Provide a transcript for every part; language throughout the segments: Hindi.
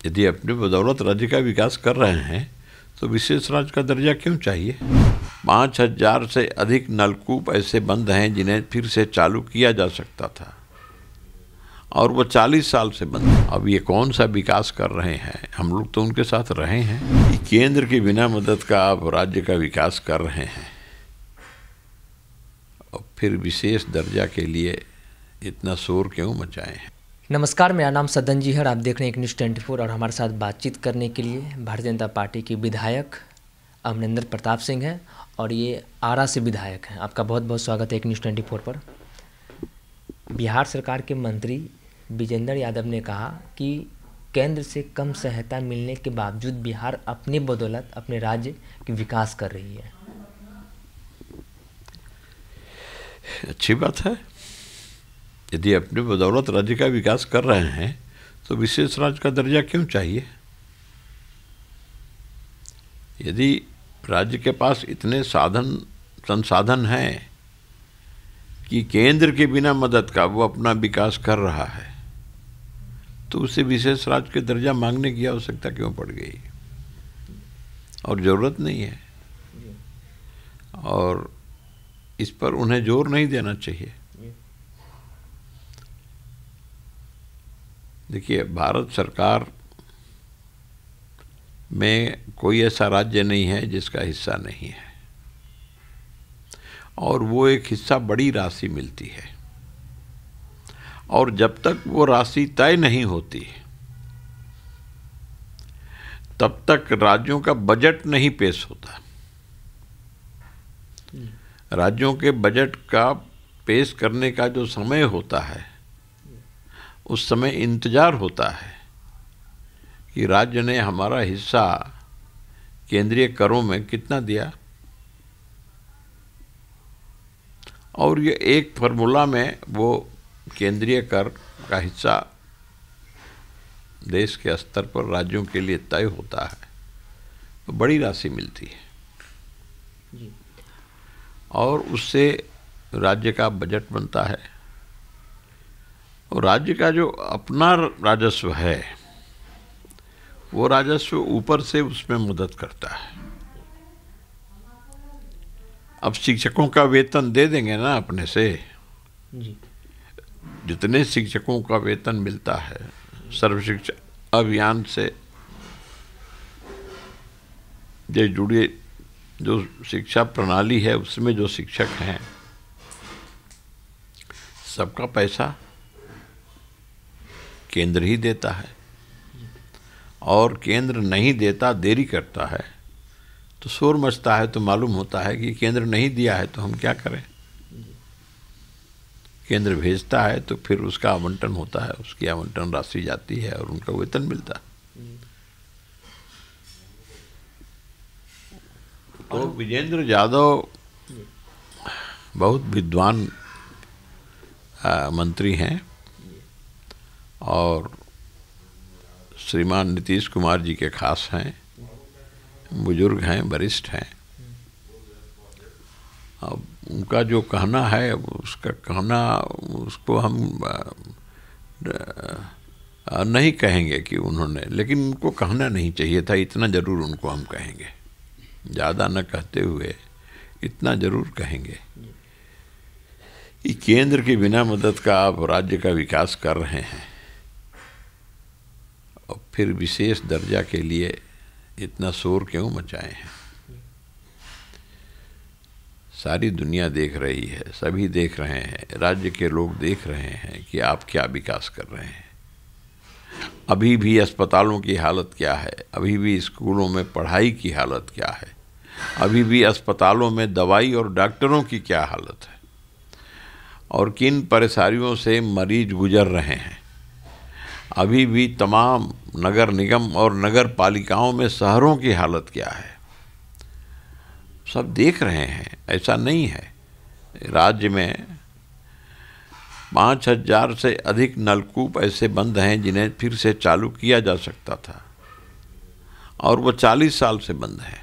यदि अपनी बदौलत राज्य का विकास कर रहे हैं तो विशेष राज्य का दर्जा क्यों चाहिए? 5,000 से अधिक नलकूप ऐसे बंद हैं जिन्हें फिर से चालू किया जा सकता था और वो 40 साल से बंद है। अब ये कौन सा विकास कर रहे हैं? हम लोग तो उनके साथ रहे हैं। केंद्र की बिना मदद का आप राज्य का विकास कर रहे हैं और फिर विशेष दर्जा के लिए इतना शोर क्यों मचाए हैं? नमस्कार, मेरा नाम सदन जी है और आप देख रहे हैं एक न्यूज़ 24 और हमारे साथ बातचीत करने के लिए भारतीय जनता पार्टी के विधायक अमरिंदर प्रताप सिंह हैं और ये आरा से विधायक हैं। आपका बहुत बहुत स्वागत है एक न्यूज़ 24 पर। बिहार सरकार के मंत्री विजेंद्र यादव ने कहा कि केंद्र से कम सहायता मिलने के बावजूद बिहार अपनी बदौलत अपने राज्य की विकास कर रही है। अच्छी बात है। यदि अपनी बदौलत राज्य का विकास कर रहे हैं तो विशेष राज्य का दर्जा क्यों चाहिए? यदि राज्य के पास इतने संसाधन हैं कि केंद्र के बिना मदद का वो अपना विकास कर रहा है तो उसे विशेष राज्य के दर्जा मांगने की आवश्यकता क्यों पड़ गई? और ज़रूरत नहीं है और इस पर उन्हें जोर नहीं देना चाहिए। देखिए, भारत सरकार में कोई ऐसा राज्य नहीं है जिसका हिस्सा नहीं है और वो एक हिस्सा बड़ी राशि मिलती है और जब तक वो राशि तय नहीं होती तब तक राज्यों का बजट नहीं पेश होता। राज्यों के बजट का पेश करने का जो समय होता है उस समय इंतजार होता है कि राज्य ने हमारा हिस्सा केंद्रीय करों में कितना दिया और ये एक फार्मूला में वो केंद्रीय कर का हिस्सा देश के स्तर पर राज्यों के लिए तय होता है तो बड़ी राशि मिलती है और उससे राज्य का बजट बनता है और राज्य का जो अपना राजस्व है वो राजस्व ऊपर से उसमें मदद करता है। अब शिक्षकों का वेतन दे देंगे ना अपने से जी। जितने शिक्षकों का वेतन मिलता है सर्व शिक्षा अभियान से जुड़े जो शिक्षा प्रणाली है उसमें जो शिक्षक हैं सबका पैसा केंद्र ही देता है और केंद्र नहीं देता, देरी करता है तो शोर मचता है तो मालूम होता है कि केंद्र नहीं दिया है तो हम क्या करें। केंद्र भेजता है तो फिर उसका आवंटन होता है, उसकी आवंटन राशि जाती है और उनका वेतन मिलता है। तो विजेंद्र यादव बहुत विद्वान मंत्री हैं और श्रीमान नीतीश कुमार जी के खास हैं, बुजुर्ग हैं, वरिष्ठ हैं। अब उनका जो कहना है उसका कहना उसको हम नहीं कहेंगे कि उन्होंने, लेकिन उनको कहना नहीं चाहिए था, इतना ज़रूर उनको हम कहेंगे, ज़्यादा न कहते हुए इतना ज़रूर कहेंगे कि केंद्र की बिना मदद का आप राज्य का विकास कर रहे हैं और फिर विशेष दर्जा के लिए इतना शोर क्यों मचाए हैं? सारी दुनिया देख रही है, सभी देख रहे हैं, राज्य के लोग देख रहे हैं कि आप क्या विकास कर रहे हैं। अभी भी अस्पतालों की हालत क्या है, अभी भी स्कूलों में पढ़ाई की हालत क्या है, अभी भी अस्पतालों में दवाई और डॉक्टरों की क्या हालत है और किन परेशानियों से मरीज गुजर रहे हैं। अभी भी तमाम नगर निगम और नगर पालिकाओं में शहरों की हालत क्या है, सब देख रहे हैं। ऐसा नहीं है, राज्य में 5,000 से अधिक नलकूप ऐसे बंद हैं जिन्हें फिर से चालू किया जा सकता था और वो 40 साल से बंद हैं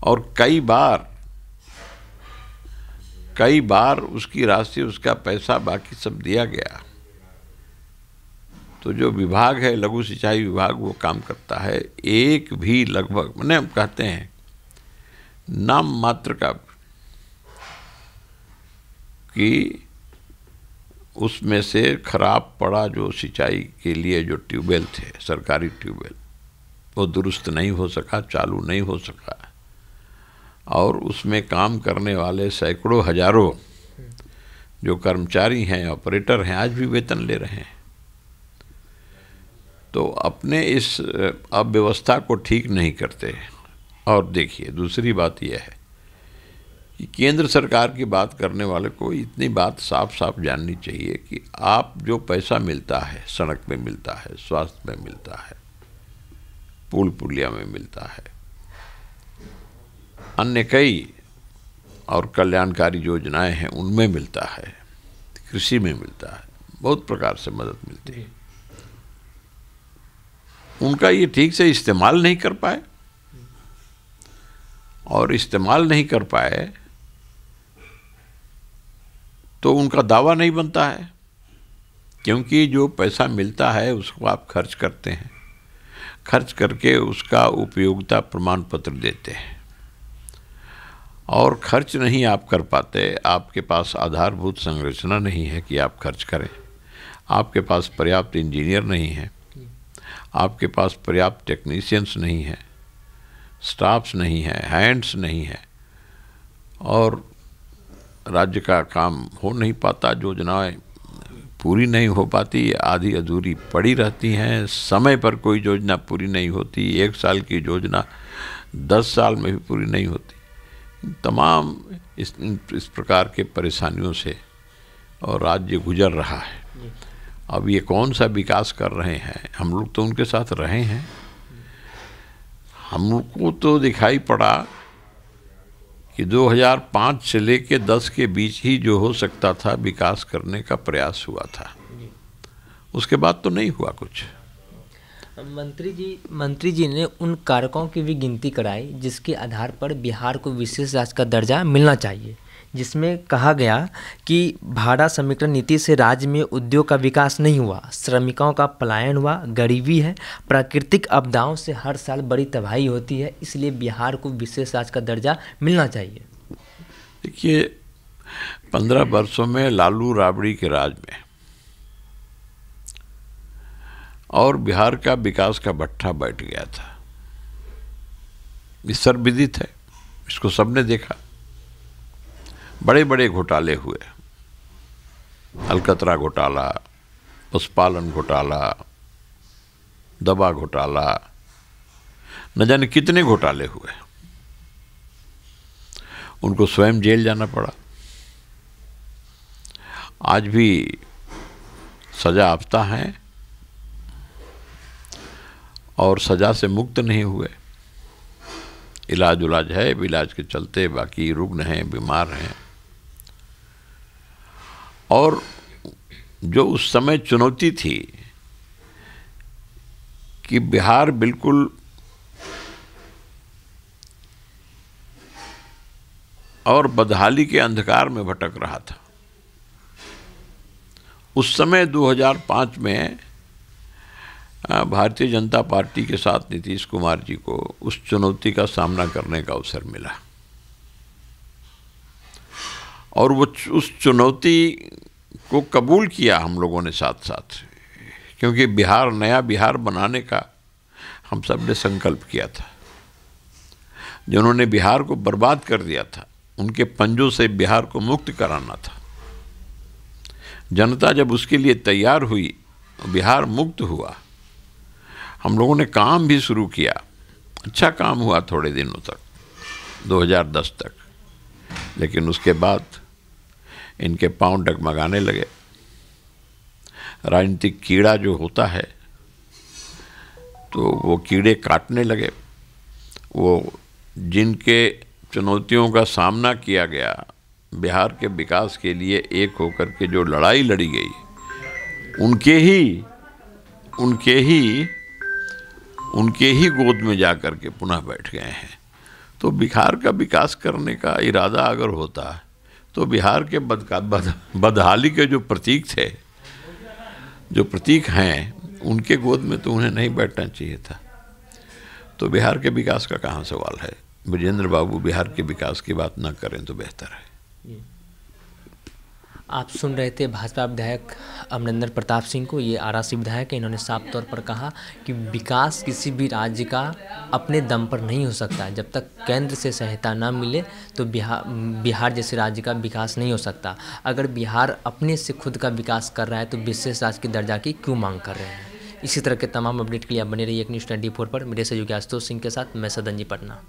और कई बार उसकी राशि, उसका पैसा, बाकी सब दिया गया। तो जो विभाग है लघु सिंचाई विभाग वो काम करता है, एक भी लगभग मैंने हम कहते हैं नाम मात्र का कि उसमें से खराब पड़ा जो सिंचाई के लिए जो ट्यूबवेल थे, सरकारी ट्यूबवेल, वो दुरुस्त नहीं हो सका, चालू नहीं हो सका, और उसमें काम करने वाले सैकड़ों हजारों जो कर्मचारी हैं, ऑपरेटर हैं, आज भी वेतन ले रहे हैं। तो अपने इस अव्यवस्था को ठीक नहीं करते। और देखिए दूसरी बात यह है कि केंद्र सरकार की बात करने वाले को इतनी बात साफ साफ जाननी चाहिए कि आप जो पैसा मिलता है, सड़क में मिलता है, स्वास्थ्य में मिलता है, पुल पुलिया में मिलता है, अन्य कई और कल्याणकारी योजनाएं हैं उनमें मिलता है, कृषि में मिलता है, बहुत प्रकार से मदद मिलती है, उनका ये ठीक से इस्तेमाल नहीं कर पाए, और इस्तेमाल नहीं कर पाए तो उनका दावा नहीं बनता है, क्योंकि जो पैसा मिलता है उसको आप खर्च करते हैं, खर्च करके उसका उपयोगिता प्रमाण पत्र देते हैं, और खर्च नहीं आप कर पाते, आपके पास आधारभूत संरचना नहीं है कि आप खर्च करें, आपके पास पर्याप्त इंजीनियर नहीं है, आपके पास पर्याप्त टेक्नीशियंस नहीं है, स्टाफ्स नहीं है, हैंड्स नहीं है, और राज्य का काम हो नहीं पाता, योजनाएं पूरी नहीं हो पाती, आधी अधूरी पड़ी रहती हैं, समय पर कोई योजना पूरी नहीं होती, 1 साल की योजना 10 साल में भी पूरी नहीं होती। तमाम इस प्रकार के परेशानियों से और राज्य गुजर रहा है। अब ये कौन सा विकास कर रहे हैं, हम लोग तो उनके साथ रहे हैं, हमको तो दिखाई पड़ा कि 2005 से लेके 10 के बीच ही जो हो सकता था विकास करने का प्रयास हुआ था, उसके बाद तो नहीं हुआ कुछ। मंत्री जी ने उन कारकों की भी गिनती कराई जिसके आधार पर बिहार को विशेष राज्य का दर्जा मिलना चाहिए, जिसमें कहा गया कि भाड़ा समीकरण नीति से राज्य में उद्योग का विकास नहीं हुआ, श्रमिकों का पलायन हुआ, गरीबी है, प्राकृतिक आपदाओं से हर साल बड़ी तबाही होती है, इसलिए बिहार को विशेष राज्य का दर्जा मिलना चाहिए। देखिए 15 वर्षों में लालू राबड़ी के राज में और बिहार का विकास का भट्ठा बैठ गया था, ये सर्वविदित है, इसको सबने देखा। बड़े बड़े घोटाले हुए, अलकतरा घोटाला, पशुपालन घोटाला, दवा घोटाला, न जाने कितने घोटाले हुए, उनको स्वयं जेल जाना पड़ा, आज भी सजा याफ्ता हैं और सजा से मुक्त नहीं हुए, इलाज है, इलाज के चलते बाकी रुग्ण हैं, बीमार हैं। और जो उस समय चुनौती थी कि बिहार बिल्कुल और बदहाली के अंधकार में भटक रहा था, उस समय 2005 में भारतीय जनता पार्टी के साथ नीतीश कुमार जी को उस चुनौती का सामना करने का अवसर मिला, और वो उस चुनौती को कबूल किया हम लोगों ने साथ साथ, क्योंकि बिहार, नया बिहार बनाने का हम सब ने संकल्प किया था। जिन्होंने बिहार को बर्बाद कर दिया था उनके पंजों से बिहार को मुक्त कराना था। जनता जब उसके लिए तैयार हुई, बिहार मुक्त हुआ, हम लोगों ने काम भी शुरू किया, अच्छा काम हुआ थोड़े दिनों तक, 2010 तक, लेकिन उसके बाद इनके पांव डगमगाने लगे। राजनीतिक कीड़ा जो होता है तो वो कीड़े काटने लगे। वो जिनके चुनौतियों का सामना किया गया, बिहार के विकास के लिए एक होकर के जो लड़ाई लड़ी गई, उनके ही गोद में जा कर के पुनः बैठ गए हैं। तो बिहार का विकास करने का इरादा अगर होता है तो बिहार के बदहाली के जो प्रतीक थे, जो प्रतीक हैं, उनके गोद में तो उन्हें नहीं बैठना चाहिए था। तो बिहार के विकास का कहाँ सवाल है? विजेंद्र बाबू बिहार के विकास की बात ना करें तो बेहतर है। आप सुन रहे थे भाजपा विधायक अमरिंदर प्रताप सिंह को। ये आरा से विधायक है। इन्होंने साफ तौर पर कहा कि विकास किसी भी राज्य का अपने दम पर नहीं हो सकता। जब तक केंद्र से सहायता ना मिले तो बिहार जैसे राज्य का विकास नहीं हो सकता। अगर बिहार अपने से खुद का विकास कर रहा है तो विशेष राज्य की दर्जा की क्यों मांग कर रहे हैं? इसी तरह के तमाम अपडेट के लिए आप बने रहिए एक न्यूज़ 24 पर। मेरे सहयोगी आशुतोष सिंह के साथ मैं सदन जी, पटना।